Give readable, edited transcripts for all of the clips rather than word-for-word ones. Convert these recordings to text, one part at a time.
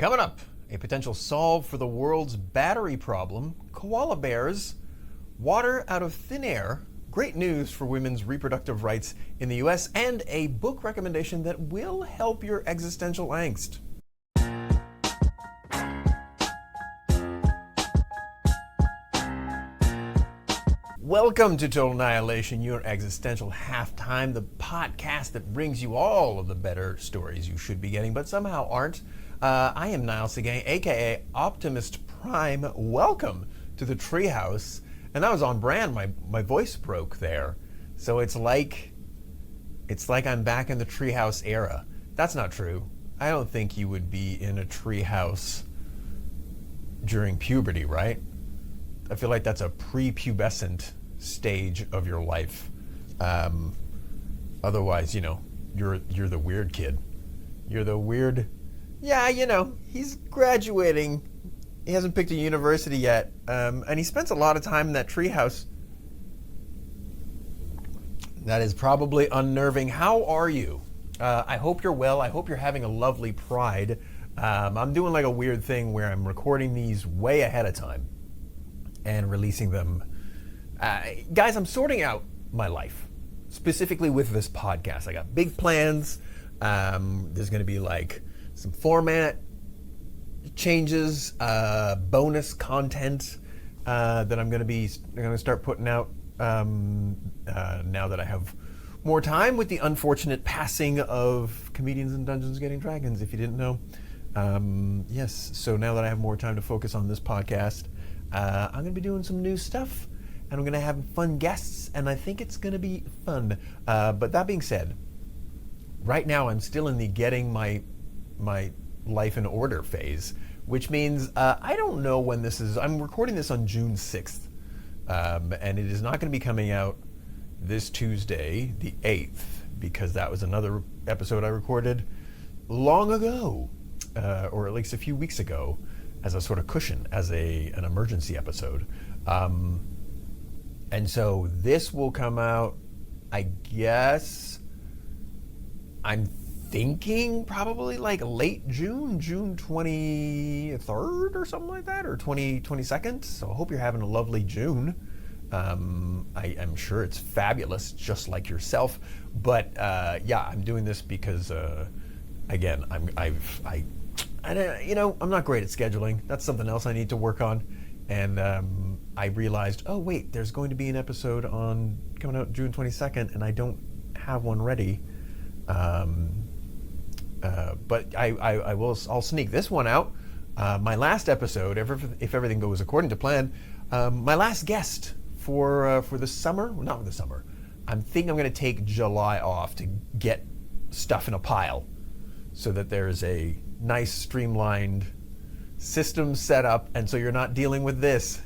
Coming up, a potential solve for the world's battery problem, koala bears, water out of thin air, great news for women's reproductive rights in the US, and a book recommendation that will help your existential angst. Welcome to Total Nileation, your existential halftime, the podcast that brings you all of the better stories you should be getting, but somehow aren't. I am Niall Seguin, aka Optimist Prime. Welcome to the treehouse. And that was on brand. My voice broke there. So it's like I'm back in the treehouse era. That's not true. I don't think you would be in a treehouse during puberty, right? I feel like that's a prepubescent stage of your life. Otherwise, you're the weird kid. You're the weird. Yeah, he's graduating. He hasn't picked a university yet, and he spends a lot of time in that treehouse. That is probably unnerving. How are you? I hope you're well. I hope you're having a lovely Pride. I'm doing like a weird thing where I'm recording these way ahead of time and releasing them. Guys, I'm sorting out my life, specifically with this podcast. I got big plans. There's going to be like some format changes, bonus content that I'm going to start putting out now that I have more time with the unfortunate passing of Comedians in Dungeons & Getting Dragons, if you didn't know. Yes, so now that I have more time to focus on this podcast, I'm going to be doing some new stuff, and I'm going to have fun guests, and I think it's going to be fun. But that being said, right now I'm still in the getting my life in order phase, which means I don't know when this is. I'm recording this on June 6th, and it is not going to be coming out this Tuesday, the 8th, because that was another episode I recorded long ago, or at least a few weeks ago, as a sort of cushion, as an emergency episode. And so this will come out, I guess, I'm thinking probably like late June 23rd or something like that, or 22nd. So I hope you're having a lovely June. I'm sure it's fabulous, just like yourself. But yeah, I'm doing this because, again, I'm not great at scheduling. That's something else I need to work on. And I realized, oh wait, there's going to be an episode coming out June 22nd, and I don't have one ready. But I'll sneak this one out. My last episode, if everything goes according to plan, my last guest for the summer, well, not the summer. I'm going to take July off to get stuff in a pile, so that there's a nice streamlined system set up, and so you're not dealing with this,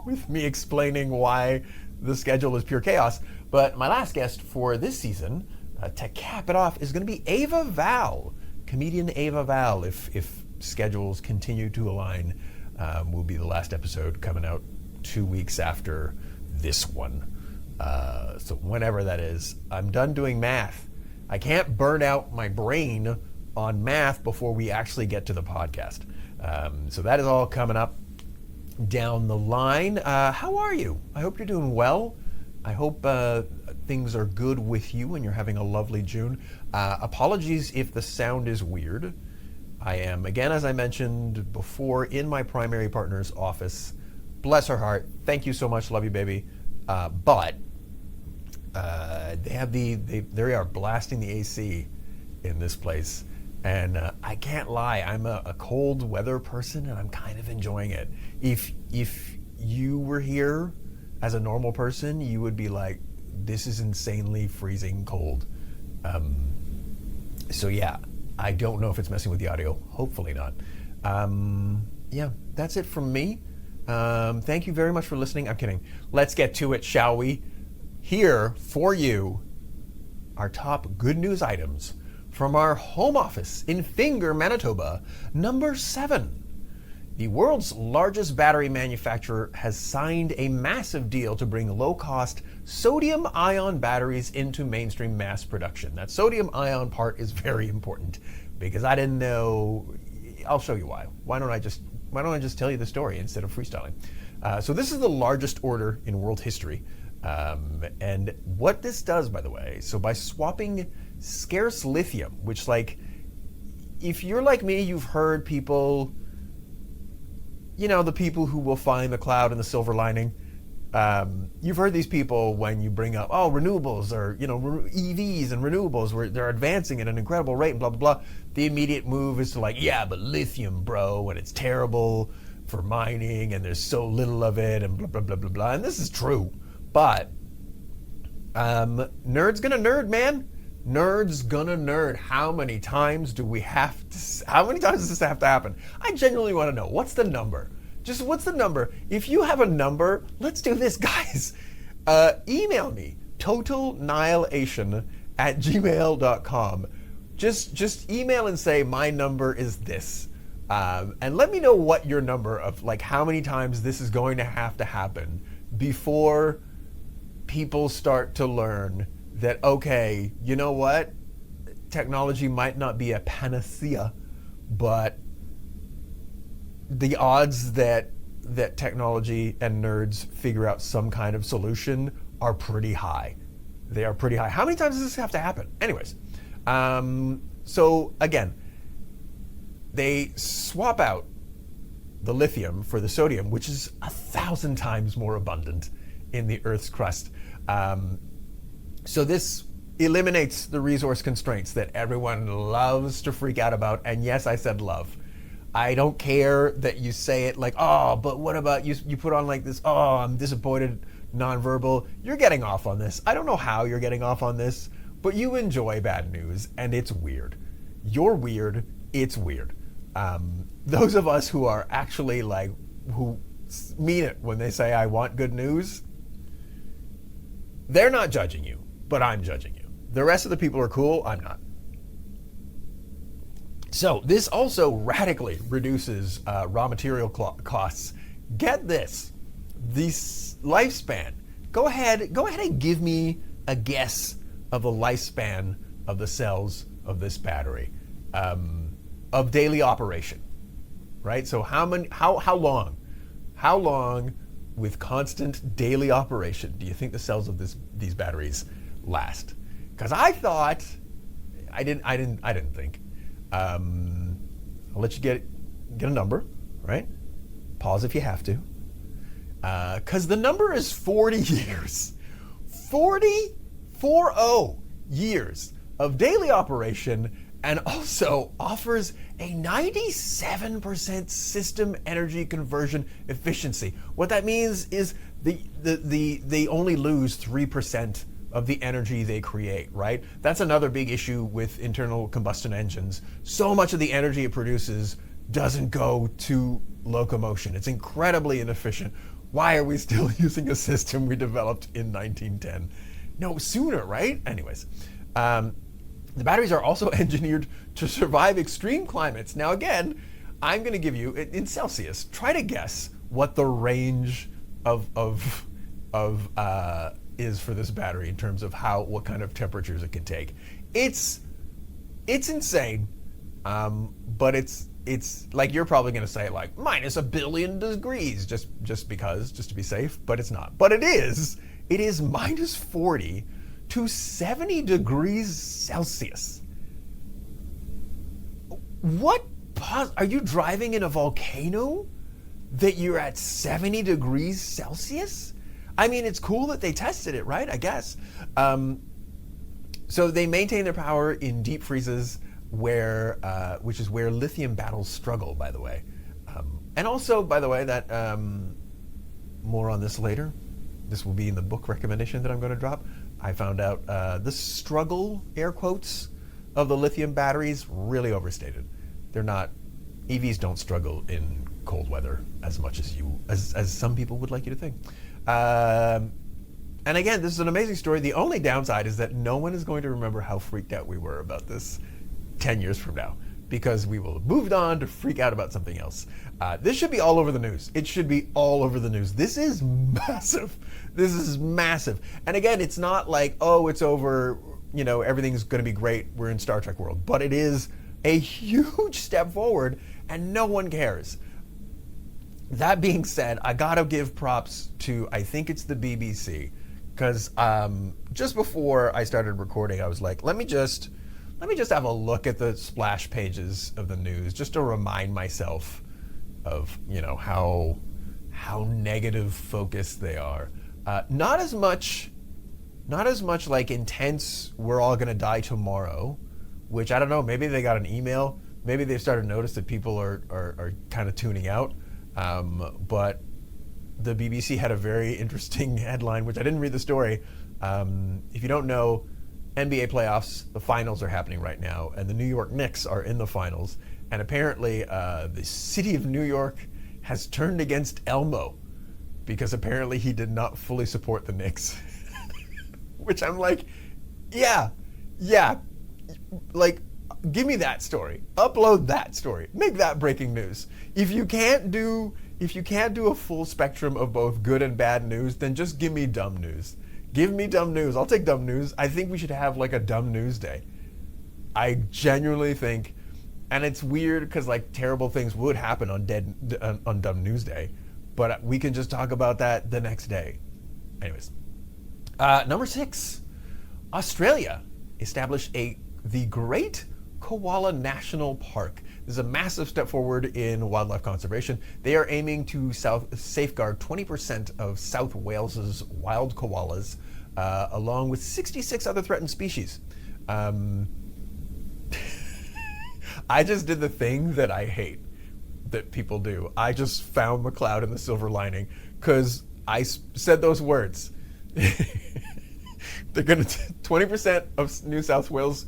with me explaining why the schedule is pure chaos. But my last guest for this season, to cap it off, is going to be Ava Val, comedian Ava Val. If schedules continue to align, will be the last episode coming out 2 weeks after this one. So whenever that is, I'm done doing math. I can't burn out my brain on math before we actually get to the podcast. So that is all coming up down the line. How are you? I hope you're doing well. I hope things are good with you and you're having a lovely June. Apologies if the sound is weird. I am, again, as I mentioned before, in my primary partner's office. Bless her heart. Thank you so much. Love you, baby. But they are blasting the AC in this place. And I can't lie, I'm a cold weather person, and I'm kind of enjoying it. If you were here as a normal person, you would be like, this is insanely freezing cold. So yeah, I don't know if it's messing with the audio. Hopefully not. Yeah, that's it from me. Thank you very much for listening. I'm kidding. Let's get to it, shall we? Here for you, our top good news items from our home office in Finger, Manitoba. Number 7. The world's largest battery manufacturer has signed a massive deal to bring low-cost sodium-ion batteries into mainstream mass production. That sodium-ion part is very important because I didn't know I'll show you why. Why don't I just tell you the story instead of freestyling? So this is the largest order in world history. And what this does, by the way, so by swapping scarce lithium, which, like, if you're like me, you've heard people, the people who will find the cloud and the silver lining. You've heard these people when you bring up, renewables, or, EVs and renewables, where they're advancing at an incredible rate and blah, blah, blah. The immediate move is to, like, yeah, but lithium, bro, and it's terrible for mining and there's so little of it and blah, blah, blah, blah, blah. And this is true. But nerd's gonna nerd, man. Nerd's gonna nerd. How many times does this have to happen? I genuinely want to know. What's the number? Just what's the number? If you have a number, let's do this, guys. Email me, totalnileation@gmail.com. Just email and say, my number is this. And let me know what your number of, like, how many times this is going to have to happen before people start to learn that, okay, you know what? Technology might not be a panacea, but the odds that technology and nerds figure out some kind of solution are pretty high. They are pretty high. How many times does this have to happen? Anyways, so again, they swap out the lithium for the sodium, which is 1,000 times more abundant in the Earth's crust. So this eliminates the resource constraints that everyone loves to freak out about. And yes, I said love. I don't care that you say it like, but what about you put on like this, I'm disappointed, nonverbal. You're getting off on this. I don't know how you're getting off on this, but you enjoy bad news, and it's weird. You're weird. It's weird. Those of us who are actually like, who mean it when they say, I want good news, they're not judging you, but I'm judging you. The rest of the people are cool. I'm not. So this also radically reduces raw material costs. Get this, the lifespan. Go ahead and give me a guess of the lifespan of the cells of this battery, of daily operation, right? So how long with constant daily operation do you think the cells of these batteries last? Because I thought, I didn't think. I'll let you get a number, right? Pause if you have to. Because the number is 40 years. 40 years of daily operation, and also offers a 97% system energy conversion efficiency. What that means is they only lose 3% of the energy they create, right? That's another big issue with internal combustion engines. So much of the energy it produces doesn't go to locomotion. It's incredibly inefficient. Why are we still using a system we developed in 1910? No, sooner, right? Anyways, the batteries are also engineered to survive extreme climates. Now again, I'm gonna give you, in Celsius, try to guess what the range of is for this battery in terms of what kind of temperatures it can take. It's insane, but it's like, you're probably going to say like minus 1 billion degrees just to be safe, but it's not. But it is minus 40 to 70 degrees Celsius. Are you driving in a volcano that you're at 70 degrees Celsius? I mean, it's cool that they tested it, right? I guess. So they maintain their power in deep freezes, which is where lithium battles struggle, by the way. And also, by the way, that more on this later. This will be in the book recommendation that I'm going to drop. I found out the struggle, air quotes, of the lithium batteries really overstated. They're not. EVs don't struggle in cold weather as much as some people would like you to think. And again, this is an amazing story. The only downside is that no one is going to remember how freaked out we were about this 10 years from now, because we will have moved on to freak out about something else. This should be all over the news. It should be all over the news. This is massive. This is massive. And again, it's not like, it's over, everything's going to be great, we're in Star Trek world. But it is a huge step forward. and no one cares. That being said, I gotta give props to, I think it's the BBC, because just before I started recording, I was like, let me just have a look at the splash pages of the news, just to remind myself of, how negative focused they are. Not as much like intense, we're all gonna die tomorrow, which I don't know, maybe they got an email, maybe they've started to notice that people are kind of tuning out. But the BBC had a very interesting headline, which I didn't read the story. If you don't know, NBA playoffs, the finals are happening right now, and the New York Knicks are in the finals. And apparently, the city of New York has turned against Elmo because apparently he did not fully support the Knicks. Which I'm like, yeah, like, give me that story. Upload that story. Make that breaking news. If you can't do a full spectrum of both good and bad news, then just give me dumb news. Give me dumb news. I'll take dumb news. I think we should have like a dumb news day. I genuinely think, and it's weird because like terrible things would happen on dumb news day, but we can just talk about that the next day. Anyways, number 6, Australia established the Great Koala National Park. This is a massive step forward in wildlife conservation. They are aiming to safeguard 20% of South Wales's wild koalas, along with 66 other threatened species. I just did the thing that I hate that people do. I just found the cloud in the silver lining because I said those words. They're going to 20% of New South Wales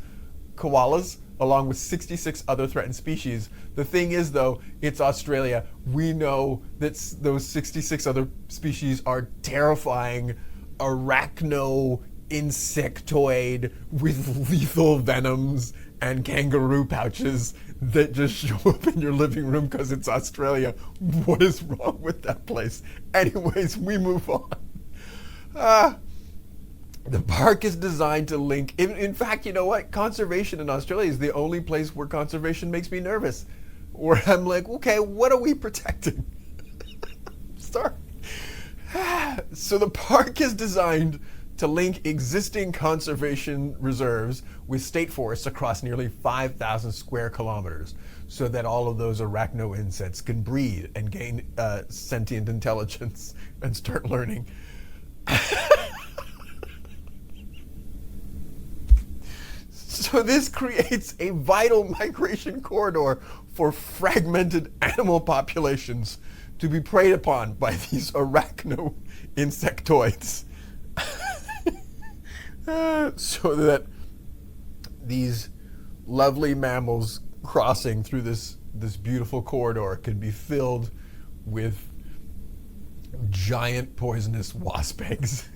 koalas, along with 66 other threatened species. The thing is, though, it's Australia. We know that those 66 other species are terrifying arachno-insectoid with lethal venoms and kangaroo pouches that just show up in your living room because it's Australia. What is wrong with that place? Anyways, we move on. The park is designed to link... In fact, you know what? Conservation in Australia is the only place where conservation makes me nervous. Where I'm like, okay, what are we protecting? Sorry. So the park is designed to link existing conservation reserves with state forests across nearly 5,000 square kilometers so that all of those arachno insects can breed and gain sentient intelligence and start learning. So this creates a vital migration corridor for fragmented animal populations to be preyed upon by these arachno insectoids. So that these lovely mammals crossing through this beautiful corridor can be filled with giant poisonous wasp eggs.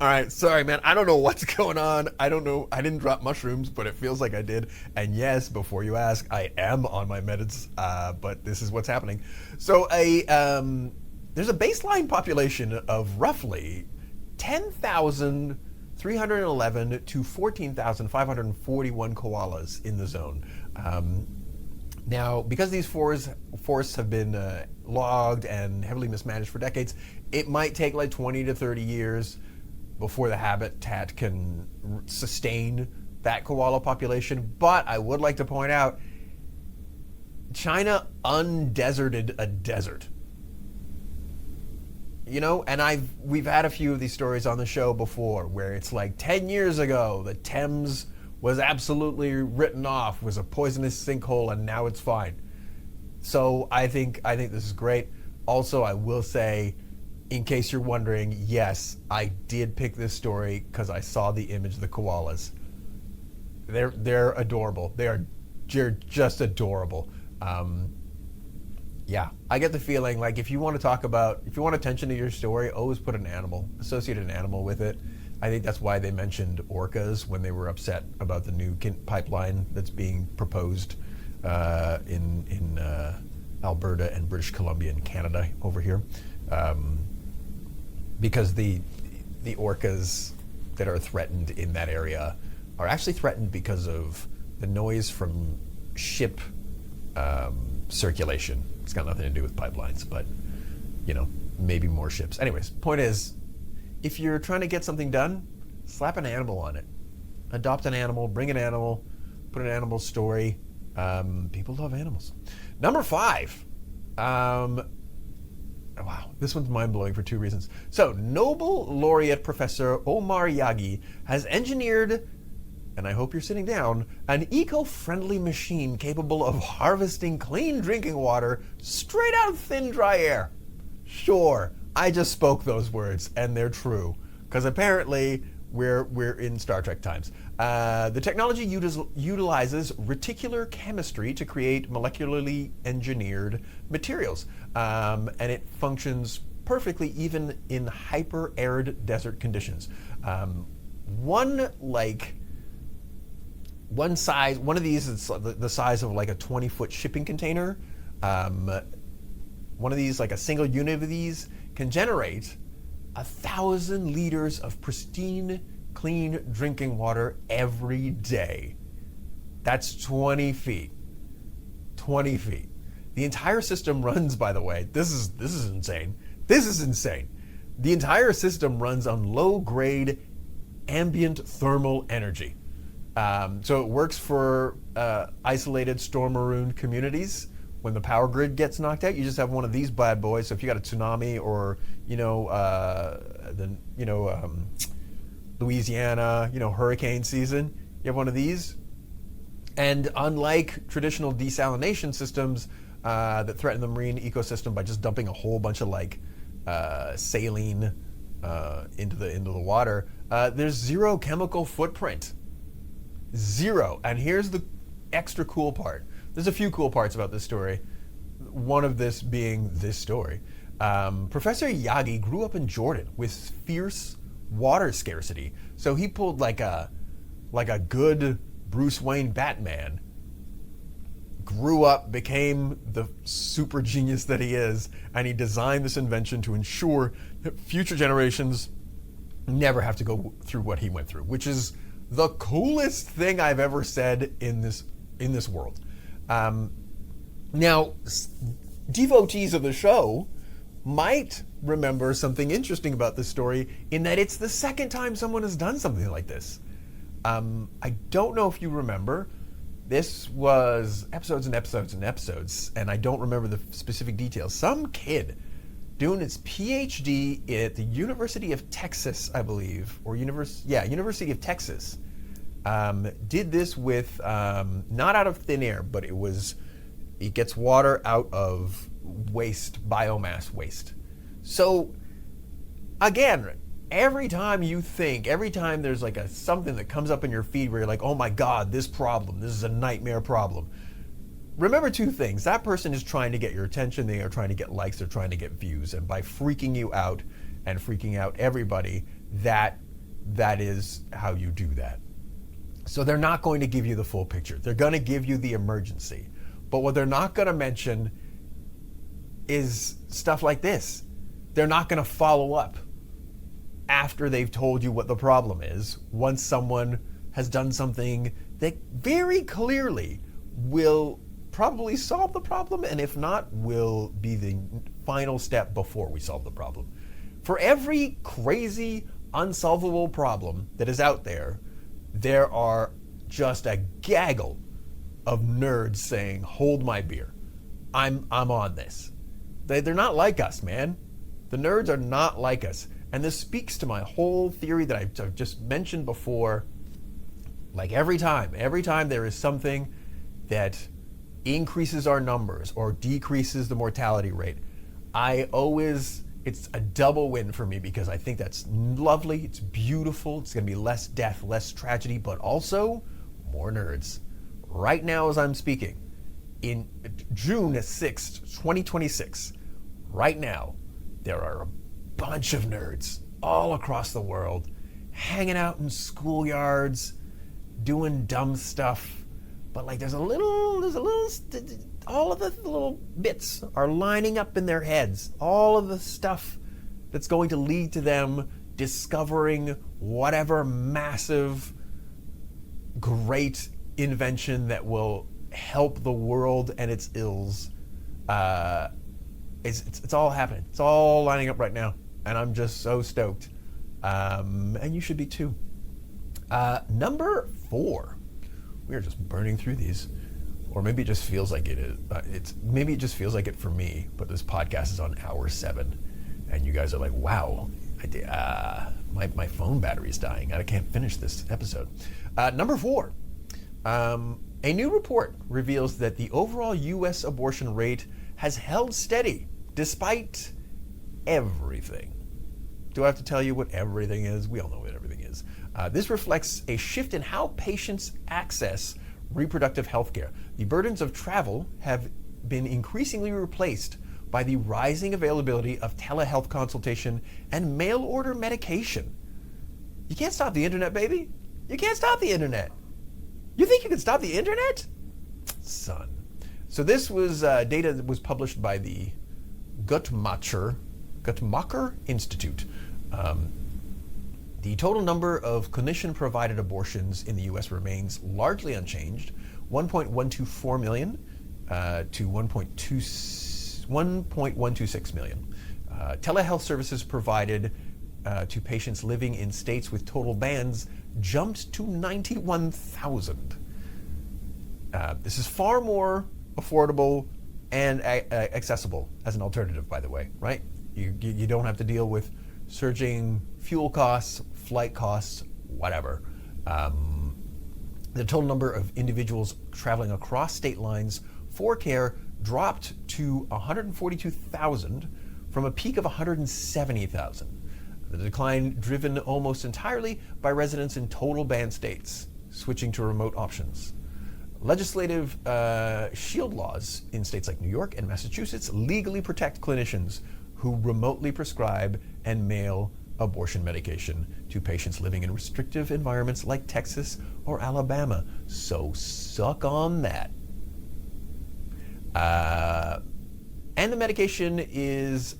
All right, sorry, man. I don't know what's going on. I don't know. I didn't drop mushrooms, but it feels like I did. And yes, before you ask, I am on my meds, but this is what's happening. So there's a baseline population of roughly 10,311 to 14,541 koalas in the zone. Now, because these forests have been logged and heavily mismanaged for decades, it might take like 20 to 30 years before the habitat can sustain that koala population. But I would like to point out, China undeserted a desert. You know, and we've had a few of these stories on the show before where it's like 10 years ago, the Thames was absolutely written off, was a poisonous sinkhole, and now it's fine. So I think this is great. Also, I will say, in case you're wondering, yes, I did pick this story because I saw the image of the koalas. They're adorable. They're just adorable. Yeah, I get the feeling like if you want attention to your story, always put associate an animal with it. I think that's why they mentioned orcas when they were upset about the new pipeline that's being proposed in Alberta and British Columbia and Canada over here. Because the orcas that are threatened in that area are actually threatened because of the noise from ship circulation. It's got nothing to do with pipelines, but maybe more ships. Anyways, point is, if you're trying to get something done, slap an animal on it. Adopt an animal, bring an animal, put an animal story. People love animals. Number 5. Wow, this one's mind-blowing for 2 reasons. So, Nobel laureate Professor Omar Yagi has engineered, and I hope you're sitting down, an eco-friendly machine capable of harvesting clean drinking water straight out of thin, dry air. Sure, I just spoke those words, and they're true, because apparently we're in Star Trek times. The technology utilizes reticular chemistry to create molecularly engineered materials, and it functions perfectly even in hyper-arid desert conditions. One of these is the size of like a 20-foot shipping container. One of these, like a single unit of these, can generate 1,000 liters of pristine, clean drinking water every day. That's 20 feet. 20 feet. The entire system runs, by the way, this is insane. This is insane. The entire system runs on low-grade ambient thermal energy. So it works for isolated storm-marooned communities. When the power grid gets knocked out, you just have one of these bad boys. So if you got a tsunami or Louisiana, hurricane season, you have one of these. And unlike traditional desalination systems that threaten the marine ecosystem by just dumping a whole bunch of saline into the water, there's zero chemical footprint. Zero. And here's the extra cool part. There's a few cool parts about this story. One of this being this story. Professor Yagi grew up in Jordan with fierce water scarcity. So he pulled like a good Bruce Wayne Batman. Grew up, became the super genius that he is, and he designed this invention to ensure that future generations never have to go through what he went through, which is the coolest thing I've ever said in this world. Now, devotees of the show might remember something interesting about this story in that it's the second time someone has done something like this. I don't know if you remember. This was episodes and episodes and episodes, and I don't remember the specific details. Some kid doing his PhD at the University of Texas, I believe, or University of Texas, did this with, not out of thin air, but it gets water out of biomass waste. So, again, every time there's something that comes up in your feed where you're like, oh my God, this is a nightmare problem. Remember 2 things. That person is trying to get your attention. They are trying to get likes. They're trying to get views. And by freaking you out and freaking out everybody, that is how you do that. So they're not going to give you the full picture. They're going to give you the emergency. But what they're not going to mention is stuff like this. They're not going to follow up after they've told you what the problem is, once someone has done something that very clearly will probably solve the problem, and if not, will be the final step before we solve the problem. For every crazy, unsolvable problem that is out there, there are just a gaggle of nerds saying, hold my beer. I'm on this. They're not like us, man. The nerds are not like us. And this speaks to my whole theory that I've just mentioned before. Like every time there is something that increases our numbers or decreases the mortality rate, it's a double win for me, because I think that's lovely, it's beautiful, it's going to be less death, less tragedy, but also more nerds. Right now as I'm speaking, in June 6th, 2026, right now, there are a bunch of nerds all across the world hanging out in schoolyards, doing dumb stuff, but there's a little, all of the little bits are lining up in their heads. All of the stuff that's going to lead to them discovering whatever massive, great invention that will help the world and its ills. It's all happening. It's all lining up right now, and I'm just so stoked. And you should be too. Number 4. We are just burning through these, or maybe it just feels like it is. Maybe it just feels like it for me. But this podcast is on hour 7, and you guys are like, "Wow, my phone battery is dying. I can't finish this episode." Number 4. A new report reveals that the overall U.S. abortion rate has held steady despite everything. Do I have to tell you what everything is? We all know what everything is. This reflects a shift in how patients access reproductive health care. The burdens of travel have been increasingly replaced by the rising availability of telehealth consultation and mail-order medication. You can't stop the internet, baby. You can't stop the internet. You think you can stop the internet? Son. So this was data that was published by the Guttmacher Institute. The total number of clinician-provided abortions in the U.S. remains largely unchanged, 1.124 million to 1.126 million. Telehealth services provided to patients living in states with total bans jumped to 91,000. This is far more affordable and accessible as an alternative, by the way, right? You don't have to deal with surging fuel costs, flight costs, whatever. The total number of individuals traveling across state lines for care dropped to 142,000 from a peak of 170,000. The decline driven almost entirely by residents in total ban states switching to remote options. Legislative shield laws in states like New York and Massachusetts legally protect clinicians who remotely prescribe and mail abortion medication to patients living in restrictive environments like Texas or Alabama. So suck on that. And the medication is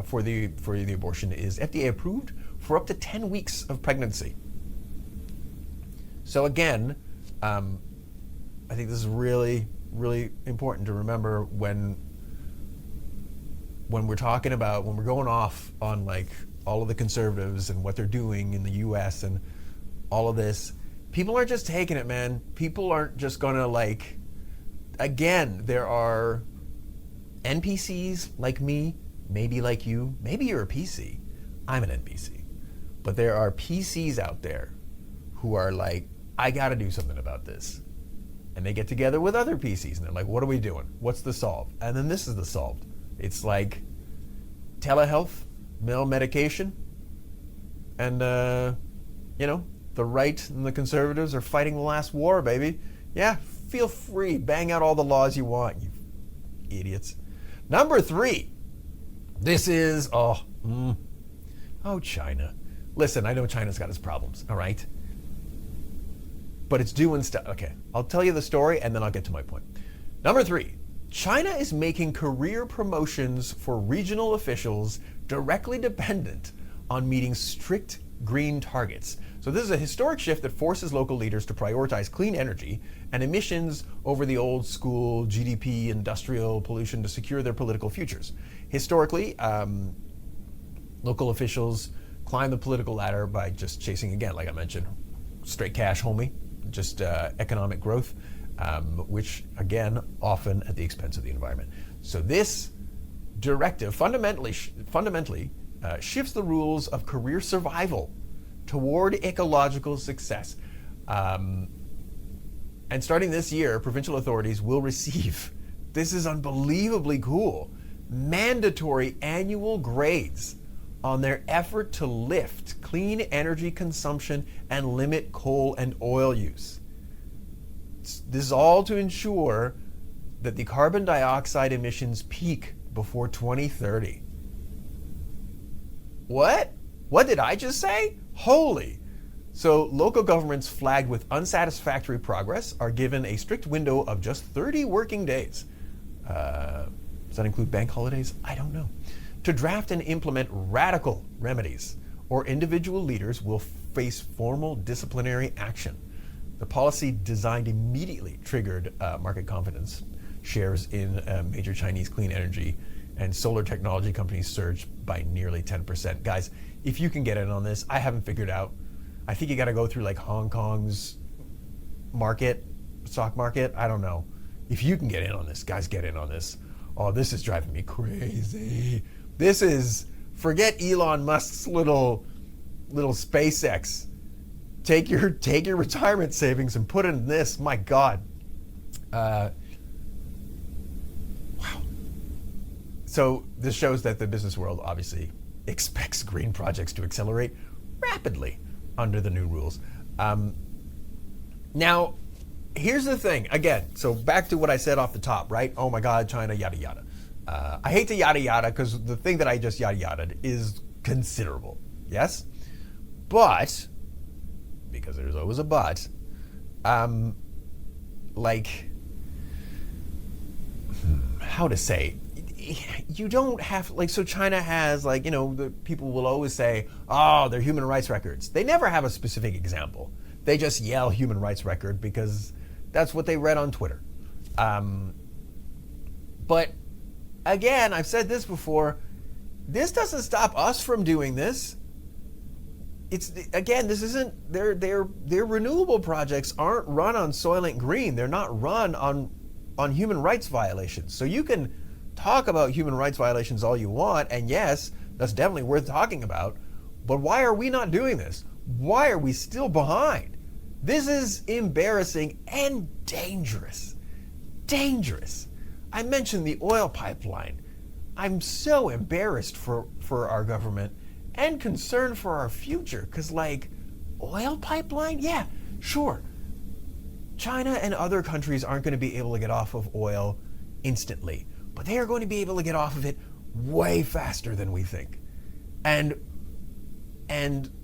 for the abortion is FDA approved for up to 10 weeks of pregnancy. So again, I think this is really, really important to remember when we're talking about, when we're going off on like all of the conservatives and what they're doing in the US and all of this. People aren't just taking it, man. People aren't just gonna like, again, there are NPCs like me, maybe like you, maybe you're a PC. I'm an NPC. But there are PCs out there who are like, I gotta do something about this. And they get together with other PCs and they're like, what are we doing? What's the solve? And then this is the solve. It's like telehealth, mail medication, and the right and the conservatives are fighting the last war, baby. Yeah, feel free, bang out all the laws you want, you idiots. Number 3, this is, China. Listen, I know China's got its problems, all right? But it's doing stuff. Okay, I'll tell you the story and then I'll get to my point. Number 3, China is making career promotions for regional officials directly dependent on meeting strict green targets. So this is a historic shift that forces local leaders to prioritize clean energy and emissions over the old school GDP industrial pollution to secure their political futures. Historically, local officials climb the political ladder by just chasing, again, like I mentioned, straight cash, homie, just economic growth, which, again, often at the expense of the environment. So this directive fundamentally shifts the rules of career survival toward ecological success. And starting this year, provincial authorities will receive, this is unbelievably cool, mandatory annual grades on their effort to lift clean energy consumption and limit coal and oil use. This is all to ensure that the carbon dioxide emissions peak before 2030. What? What did I just say? Holy. So local governments flagged with unsatisfactory progress are given a strict window of just 30 working days. Does that include bank holidays? I don't know. To draft and implement radical remedies, or individual leaders will face formal disciplinary action. The policy designed immediately triggered market confidence. Shares in major Chinese clean energy and solar technology companies surged by nearly 10%. Guys, if you can get in on this, I haven't figured out. I think you got to go through like Hong Kong's stock market. I don't know. If you can get in on this, guys, get in on this. Oh, this is driving me crazy. This is, forget Elon Musk's little SpaceX. Take your retirement savings and put it in this. My God. Wow. So this shows that the business world obviously expects green projects to accelerate rapidly under the new rules. Now, here's the thing. Again, so back to what I said off the top, right? Oh my God, China, yada yada. I hate to yada yada because the thing that I just yada yada is considerable. Yes? But, because there's always a but, how to say, you don't have, so China has, the people will always say, oh, they're human rights records. They never have a specific example. They just yell human rights record because that's what they read on Twitter. But again, I've said this before, this doesn't stop us from doing this. This isn't, their renewable projects aren't run on Soylent Green. They're not run on human rights violations. So you can talk about human rights violations all you want, and yes, that's definitely worth talking about, but why are we not doing this? Why are we still behind? This is embarrassing and dangerous. Dangerous. I mentioned the oil pipeline. I'm so embarrassed for our government and concerned for our future, because oil pipeline? Yeah, sure. China and other countries aren't going to be able to get off of oil instantly, but they are going to be able to get off of it way faster than we think. And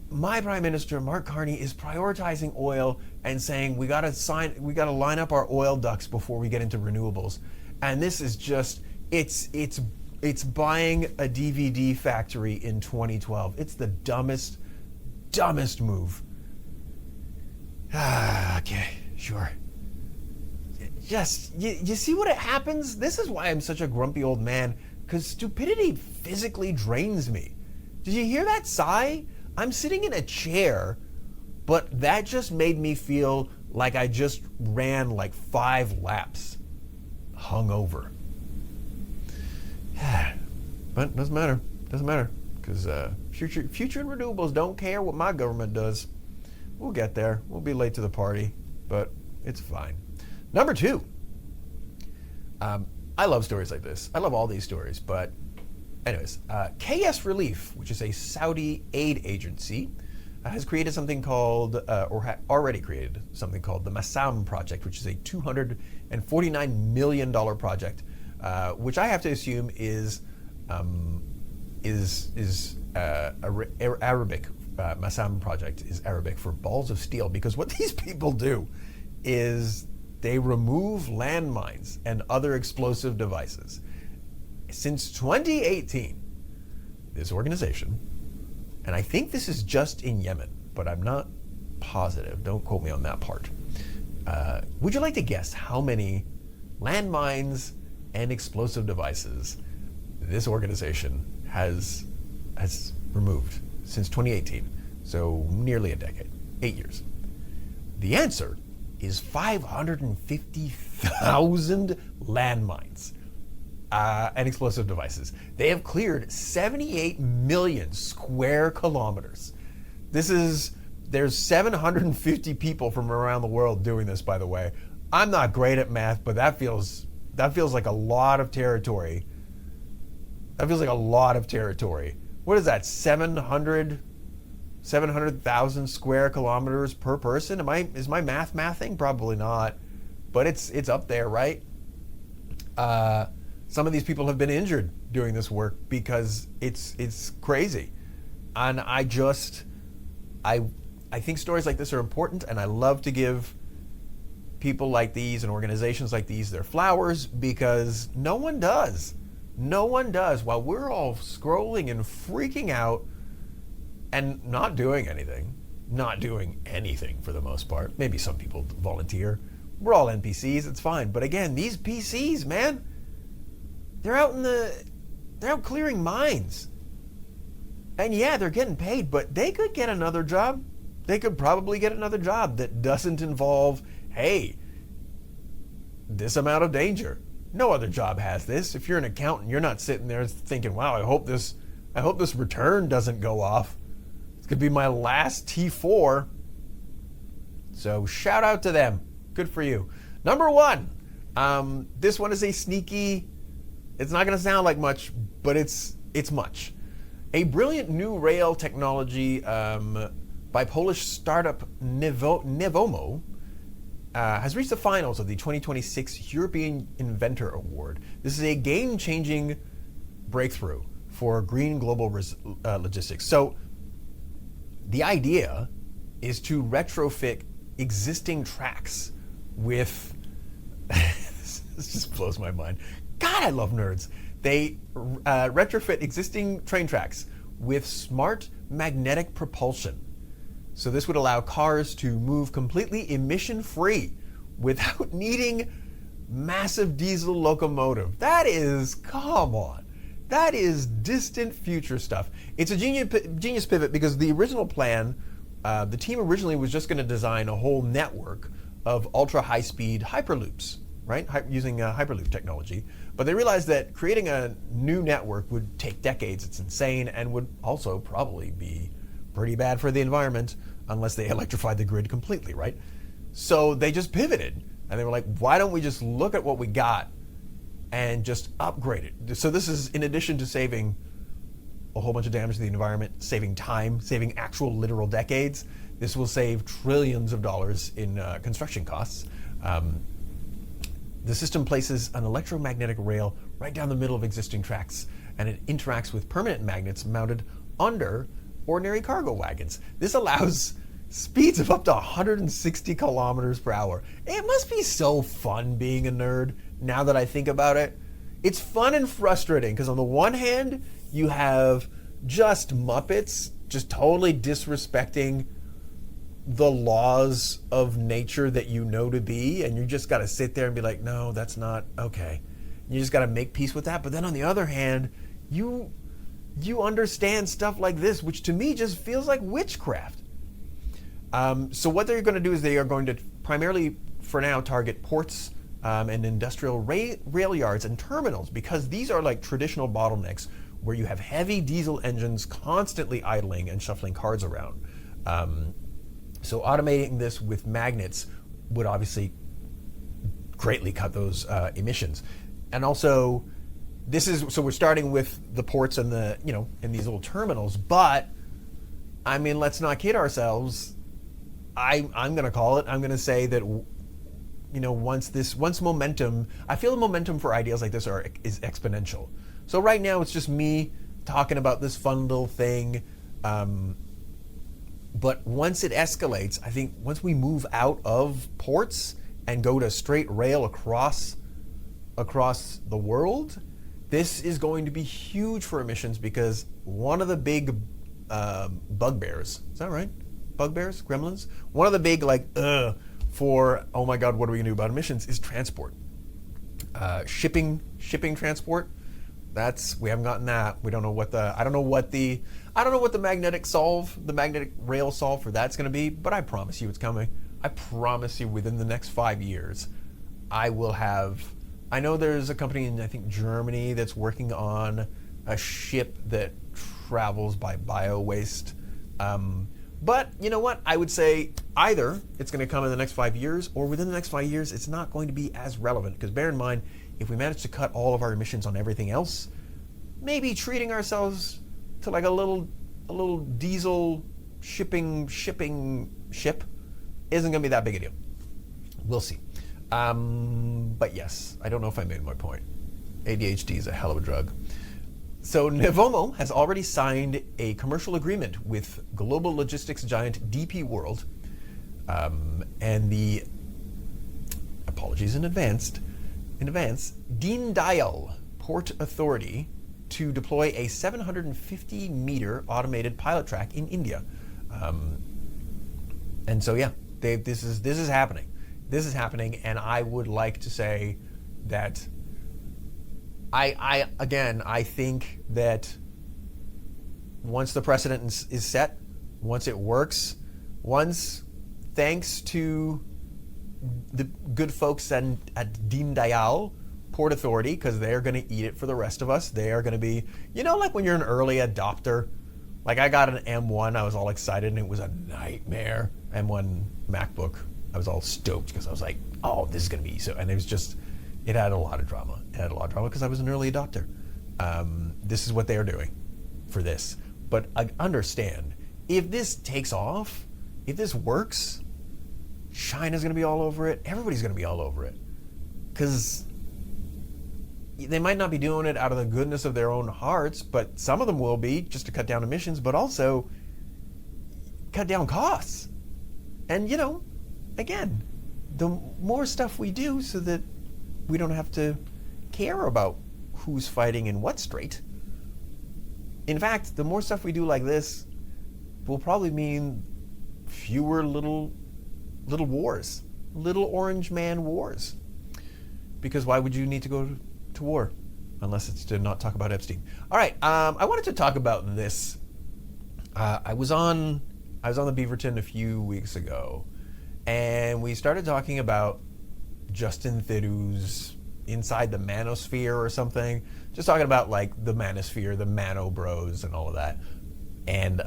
my Prime Minister, Mark Carney, is prioritizing oil and saying we got to line up our oil ducks before we get into renewables. And this is just, it's buying a DVD factory in 2012. It's the dumbest move. Okay, sure. Just, you see what happens? This is why I'm such a grumpy old man, because stupidity physically drains me. Did you hear that sigh? I'm sitting in a chair, but that just made me feel like I just ran 5 laps, hungover. But doesn't matter, because future and renewables don't care what my government does. We'll get there. We'll be late to the party, but it's fine. Number 2. I love stories like this. I love all these stories, but anyways, KS Relief, which is a Saudi aid agency, has created something called, already created something called the Massam Project, which is a $249 million project, which I have to assume is Arabic. Massam Project is Arabic for balls of steel, because what these people do is they remove landmines and other explosive devices. Since 2018, this organization, and I think this is just in Yemen, but I'm not positive, don't quote me on that part. Would you like to guess how many landmines and explosive devices this organization has removed since 2018? So nearly a decade, 8 years. The answer is 550,000 landmines and explosive devices. They have cleared 78 million square kilometers. There's 750 people from around the world doing this, by the way. I'm not great at math, but that feels like a lot of territory. That feels like a lot of territory. What is that, 700,000 square kilometers per person? Is my mathing? Probably not, but it's up there, right? Some of these people have been injured doing this work because it's crazy, and I think stories like this are important, and I love to give people like these and organizations like these their flowers, because no one does. While we're all scrolling and freaking out and not doing anything, not doing anything for the most part. Maybe some people volunteer. We're all NPCs, it's fine. But again, these PCs, man, they're out clearing mines. And yeah, they're getting paid, but they could get another job. They could probably get another job that doesn't involve, hey, this amount of danger. No other job has this. If you're an accountant, you're not sitting there thinking, wow, I hope this return doesn't go off. It's going to be my last T4. So shout out to them. Good for you. Number one, this one is a sneaky, it's not going to sound like much, but it's much. A brilliant new rail technology by Polish startup Nevomo has reached the finals of the 2026 European Inventor Award. This is a game-changing breakthrough for green global logistics. So the idea is to retrofit existing tracks with this just blows my mind. God, I love nerds. They retrofit existing train tracks with smart magnetic propulsion. So this would allow cars to move completely emission-free without needing massive diesel locomotive. That is, come on. That is distant future stuff. It's a genius pivot because the original plan, the team originally was just going to design a whole network of ultra-high-speed hyperloops, right? Using Hyperloop technology. But they realized that creating a new network would take decades. It's insane and would also probably be pretty bad for the environment unless they electrified the grid completely, right? So they just pivoted and they were like, why don't we just look at what we got and just upgrade it? So this is in addition to saving a whole bunch of damage to the environment, saving time, saving actual literal decades. This will save trillions of dollars in construction costs. The system places an electromagnetic rail right down the middle of existing tracks, and it interacts with permanent magnets mounted under ordinary cargo wagons. This allows speeds of up to 160 kilometers per hour. It must be so fun being a nerd now that I think about it. It's fun and frustrating because on the one hand, you have just Muppets just totally disrespecting the laws of nature that you know to be, and you just got to sit there and be like, no, that's not okay. You just got to make peace with that. But then on the other hand, you understand stuff like this, which to me just feels like witchcraft. So what they're going to do is they are going to primarily, for now, target ports and industrial rail yards and terminals, because these are like traditional bottlenecks where you have heavy diesel engines constantly idling and shuffling cars around. So automating this with magnets would obviously greatly cut those emissions. And also, so we're starting with the ports and the, in these little terminals, but I mean, let's not kid ourselves. I'm going to call it, I'm going to say that, once momentum, I feel the momentum for ideas like this is exponential. So right now it's just me talking about this fun little thing. But once it escalates, I think once we move out of ports and go to straight rail across the world, this is going to be huge for emissions, because one of the big bugbears, is that right? Bugbears? Gremlins? One of the big for, oh my God, what are we gonna do about emissions, is transport. Shipping transport. We haven't gotten that. We don't know I don't know what the magnetic rail solve for that's gonna be, but I promise you it's coming. I promise you within the next 5 years, I know there's a company in, I think, Germany that's working on a ship that travels by bio-waste. But you know what? I would say either it's going to come in the next 5 years, or within the next 5 years, it's not going to be as relevant. Because bear in mind, if we manage to cut all of our emissions on everything else, maybe treating ourselves to like a little diesel shipping ship isn't going to be that big a deal. We'll see. But yes, I don't know if I made my point. ADHD is a hell of a drug. So Nevomo has already signed a commercial agreement with global logistics giant DP World, and the, apologies in advance, Deen Dayal Port Authority to deploy a 750-meter automated pilot track in India. And so yeah, this is happening. This is happening, and I would like to say that I think that once the precedent is set, once it works, once thanks to the good folks at Deen Dayal Port Authority, because they're going to eat it for the rest of us. They are going to be, like when you're an early adopter. Like I got an M1, I was all excited, and it was a nightmare. M1 MacBook, I was all stoked because I was like, oh, this is going to be so. And it had a lot of drama. It had a lot of drama because I was an early adopter. This is what they are doing for this. But I understand, if this takes off, if this works, China's going to be all over it. Everybody's going to be all over it. Because they might not be doing it out of the goodness of their own hearts, but some of them will be, just to cut down emissions, but also cut down costs. And, again, the more stuff we do so that we don't have to care about who's fighting in what strait. In fact, the more stuff we do like this will probably mean fewer little wars, little orange man wars. Because why would you need to go to war unless it's to not talk about Epstein? All right, I wanted to talk about this. I was on the Beaverton a few weeks ago, and we started talking about Justin Theroux's Inside the Manosphere or something. Just talking about like the Manosphere, the Mano Bros, and all of that, and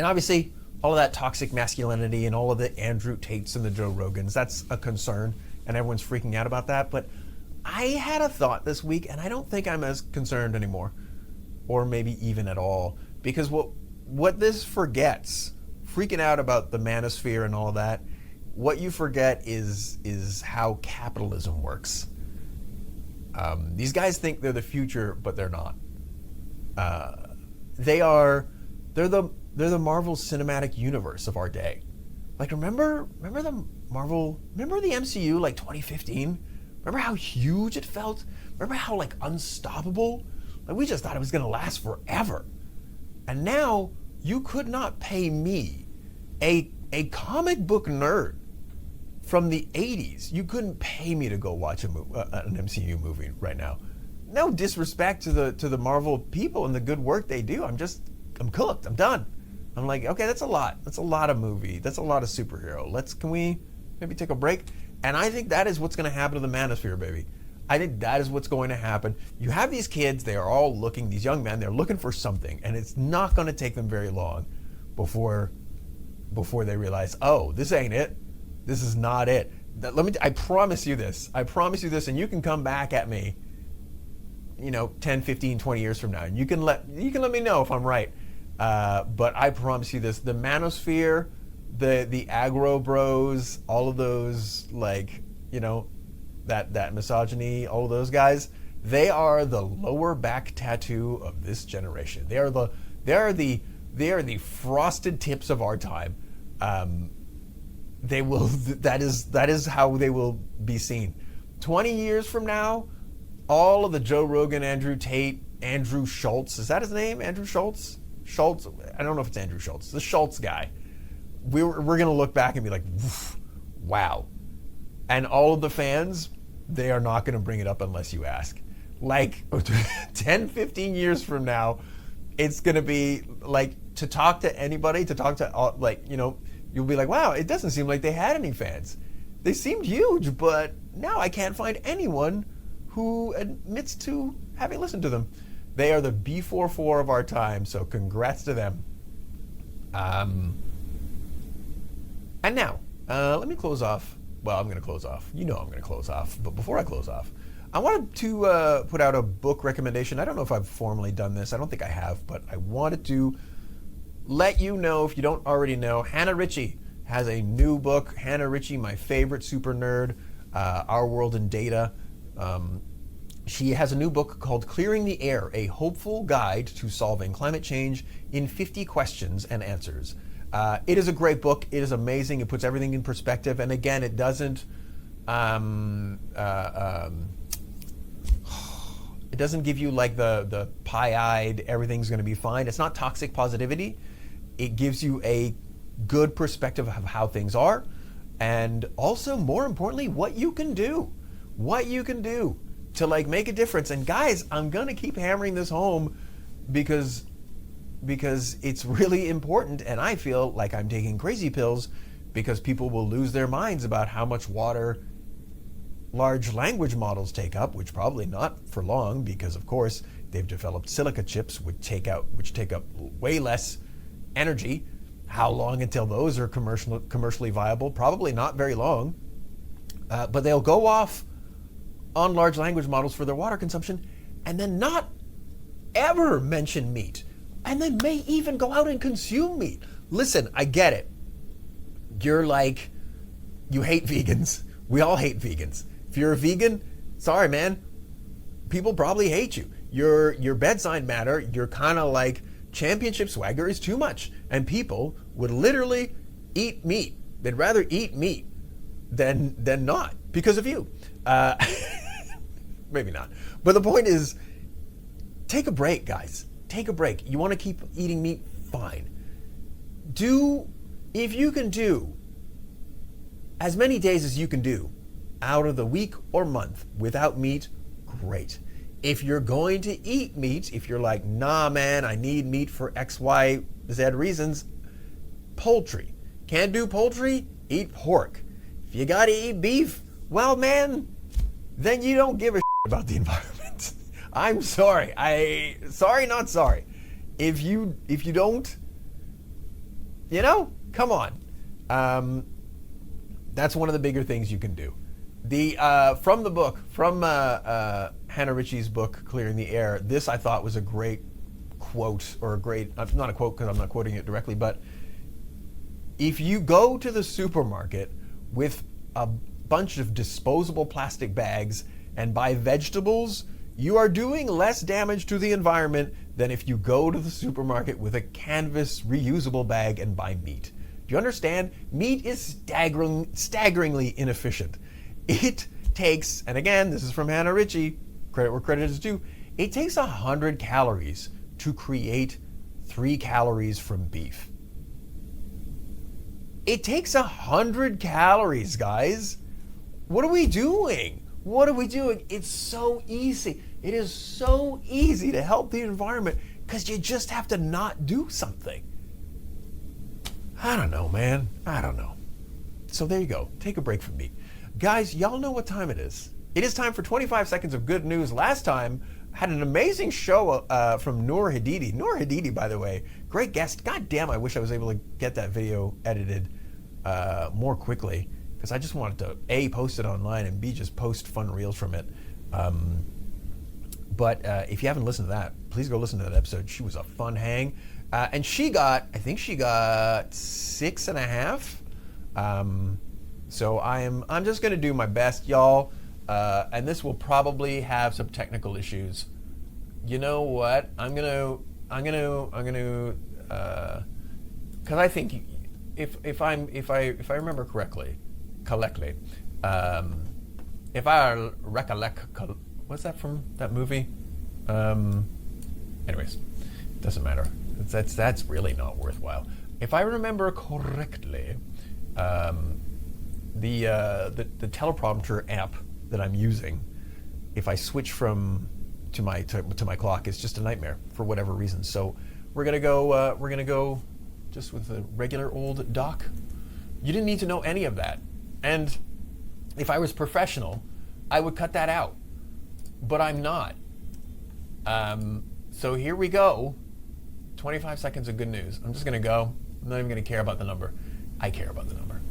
obviously all of that toxic masculinity and all of the Andrew Tates and the Joe Rogans. That's a concern, and everyone's freaking out about that. But I had a thought this week, and I don't think I'm as concerned anymore, or maybe even at all, because what this forgets, freaking out about the manosphere and all of that, what you forget is how capitalism works. These guys think they're the future, but they're not. They're the Marvel Cinematic Universe of our day. Like remember the MCU like 2015? Remember how huge it felt? Remember how like unstoppable? Like we just thought it was gonna last forever. And now you could not pay me, a comic book nerd from the 80s, you couldn't pay me to go watch an MCU movie right now. No disrespect to the Marvel people and the good work they do. I'm cooked. I'm done. I'm like, okay, that's a lot. That's a lot of movie. That's a lot of superhero. Can we maybe take a break? And I think that is what's going to happen to the Manosphere, baby. I think that is what's going to happen. You have these kids, they are all looking, these young men, they're looking for something, and it's not going to take them very long before they realize, oh, this ain't it. This is not it. I promise you this. I promise you this, and you can come back at me, 10, 15, 20 years from now, and you can let me know if I'm right. But I promise you this: the Manosphere, the aggro bros, all of those, that misogyny, all of those guys, they are the lower back tattoo of this generation. They are the frosted tips of our time. They will. That is how they will be seen. 20 years from now, all of the Joe Rogan, Andrew Tate, Andrew Schultz, is that his name? Andrew Schultz? Schultz? I don't know if it's Andrew Schultz. The Schultz guy. We're going to look back and be like, wow. And all of the fans, they are not going to bring it up unless you ask. 10, 15 years from now, it's going to be to talk to anybody, you'll be like, wow, it doesn't seem like they had any fans. They seemed huge, but now I can't find anyone who admits to having listened to them. They are the B44 of our time, so congrats to them. And now, let me close off. Well, I'm going to close off. I'm going to close off. But before I close off, I wanted to put out a book recommendation. I don't know if I've formally done this. I don't think I have, but I wanted to let you know, if you don't already know, Hannah Ritchie has a new book. Hannah Ritchie, my favorite super nerd, Our World in Data. She has a new book called Clearing the Air, a hopeful guide to solving climate change in 50 questions and answers. It is a great book. It is amazing. It puts everything in perspective. And again, it doesn't it doesn't give you the pie-eyed, everything's going to be fine. It's not toxic positivity. It gives you a good perspective of how things are, and also, more importantly, what you can do. What you can do to like make a difference. And guys, I'm gonna keep hammering this home because it's really important, and I feel like I'm taking crazy pills because people will lose their minds about how much water large language models take up, which probably not for long, because of course they've developed silica chips which take up way less energy. How long until those are commercially viable? Probably not very long. But they'll go off on large language models for their water consumption and then not ever mention meat, and then may even go out and consume meat. Listen, I get it. You're like, you hate vegans. We all hate vegans. If you're a vegan, sorry, man. People probably hate you. Your bedside manner, you're kind of like, championship swagger is too much. And people would literally eat meat. They'd rather eat meat than not because of you. Maybe not. But the point is, take a break, guys. Take a break. You want to keep eating meat? Fine. If you can do as many days as you can do out of the week or month without meat, great. If you're going to eat meat, if you're like, nah, man, I need meat for X, Y, Z reasons, poultry. Can't do poultry? Eat pork. If you gotta eat beef, well, man, then you don't give a shit about the environment. I'm sorry. Sorry, not sorry. If you don't, come on. That's one of the bigger things you can do. From the book, from Hannah Ritchie's book, Clearing the Air, this I thought was a great quote, or not a quote because I'm not quoting it directly, but if you go to the supermarket with a bunch of disposable plastic bags and buy vegetables, you are doing less damage to the environment than if you go to the supermarket with a canvas reusable bag and buy meat. Do you understand? Meat is staggeringly inefficient. It takes, and again, this is from Hannah Ritchie, credit where credit is due, it takes 100 calories to create 3 calories from beef. It takes 100 calories, guys. What are we doing? What are we doing? It's so easy. It is so easy to help the environment because you just have to not do something. I don't know, man. I don't know. So there you go. Take a break from me. Guys, y'all know what time it is. It is time for 25 seconds of good news. Last time, I had an amazing show from Noor Hadidi. Noor Hadidi, by the way, great guest. God damn, I wish I was able to get that video edited more quickly, because I just wanted to A, post it online, and B, just post fun reels from it. But if you haven't listened to that, please go listen to that episode. She was a fun hang. And I think she got 6.5. So I'm just gonna do my best, y'all. And this will probably have some technical issues. You know what? I'm gonna, because I think if I remember correctly, if I recollect, what's that from that movie? Anyways, doesn't matter. That's really not worthwhile. If I remember correctly, the teleprompter app that I'm using, if I switch to my clock, it's just a nightmare for whatever reason. So we're gonna go just with a regular old doc. You didn't need to know any of that. And if I was professional, I would cut that out. But I'm not. So here we go. 25 seconds of good news. I'm just gonna go. I'm not even gonna care about the number. I care about the number.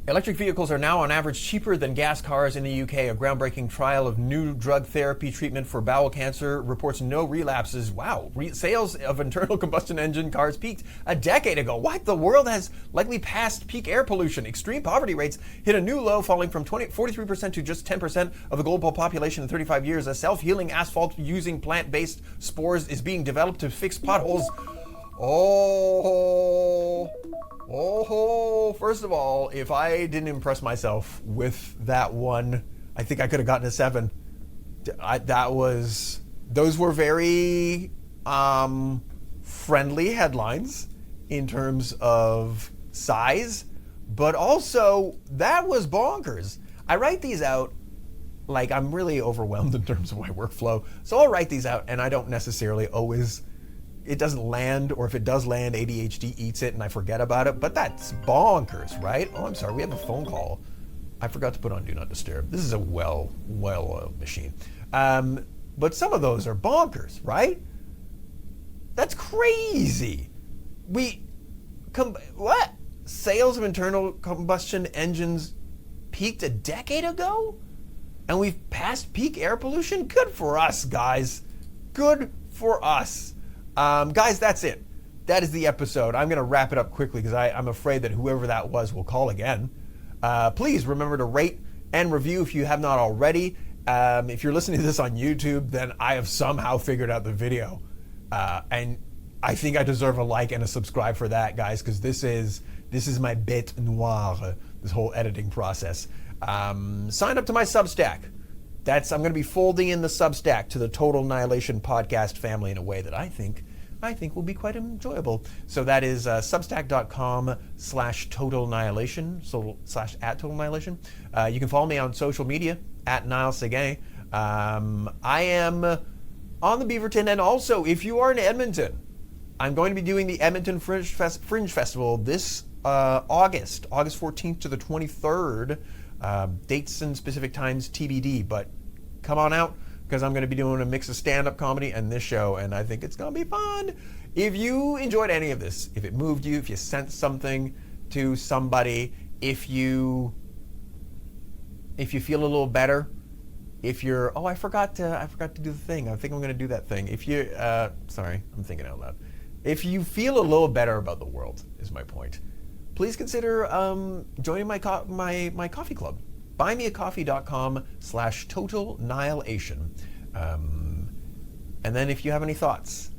Electric vehicles are now on average cheaper than gas cars in the UK. A groundbreaking trial of new drug therapy treatment for bowel cancer reports no relapses. Wow. Sales of internal combustion engine cars peaked a decade ago. What? The world has likely passed peak air pollution. Extreme poverty rates hit a new low, falling from 43% to just 10% of the global population in 35 years. A self-healing asphalt using plant-based spores is being developed to fix potholes. First of all, if I didn't impress myself with that one, I think I could have gotten a 7. Those were very friendly headlines in terms of size, but also that was bonkers. I write these out like I'm really overwhelmed in terms of my workflow. So I'll write these out and I don't necessarily always, it doesn't land, or if it does land, ADHD eats it and I forget about it, but that's bonkers, right? Oh, I'm sorry, we have a phone call. I forgot to put on Do Not Disturb. This is a well-oiled machine. But some of those are bonkers, right? That's crazy. What? Sales of internal combustion engines peaked a decade ago? And we've passed peak air pollution? Good for us, guys. Good for us. Guys, that's it. That is the episode. I'm going to wrap it up quickly because I'm afraid that whoever that was will call again. Please remember to rate and review if you have not already. If you're listening to this on YouTube, then I have somehow figured out the video. And I think I deserve a like and a subscribe for that, guys, because this is my bête noire, this whole editing process. Sign up to my Substack. I'm going to be folding in the Substack to the Total Nileation podcast family in a way that I think will be quite enjoyable. So that is substack.com/Total Nileation, /@Total Nileation. You can follow me on social media @NileSeguin. I am on the Beaverton, and also if you are in Edmonton, I'm going to be doing the Edmonton Fringe Festival this August 14th to the 23rd. Dates and specific times TBD, but come on out because I'm going to be doing a mix of stand-up comedy and this show, and I think it's going to be fun. If you enjoyed any of this, if it moved you, if you sent something to somebody, if you feel a little better, if you're, I forgot to do the thing. I think I'm going to do that thing. If you, sorry, I'm thinking out loud. If you feel a little better about the world, is my point, please consider joining my coffee club. buymeacoffee.com/Total Nileation. And then if you have any thoughts,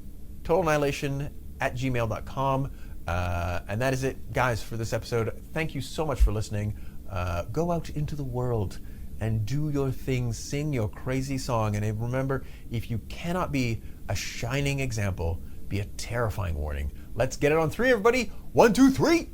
totalnihilation@gmail.com. And that is it, guys, for this episode. Thank you so much for listening. Go out into the world and do your thing, sing your crazy song. And remember, if you cannot be a shining example, be a terrifying warning. Let's get it on 3, everybody. 1, 2, 3.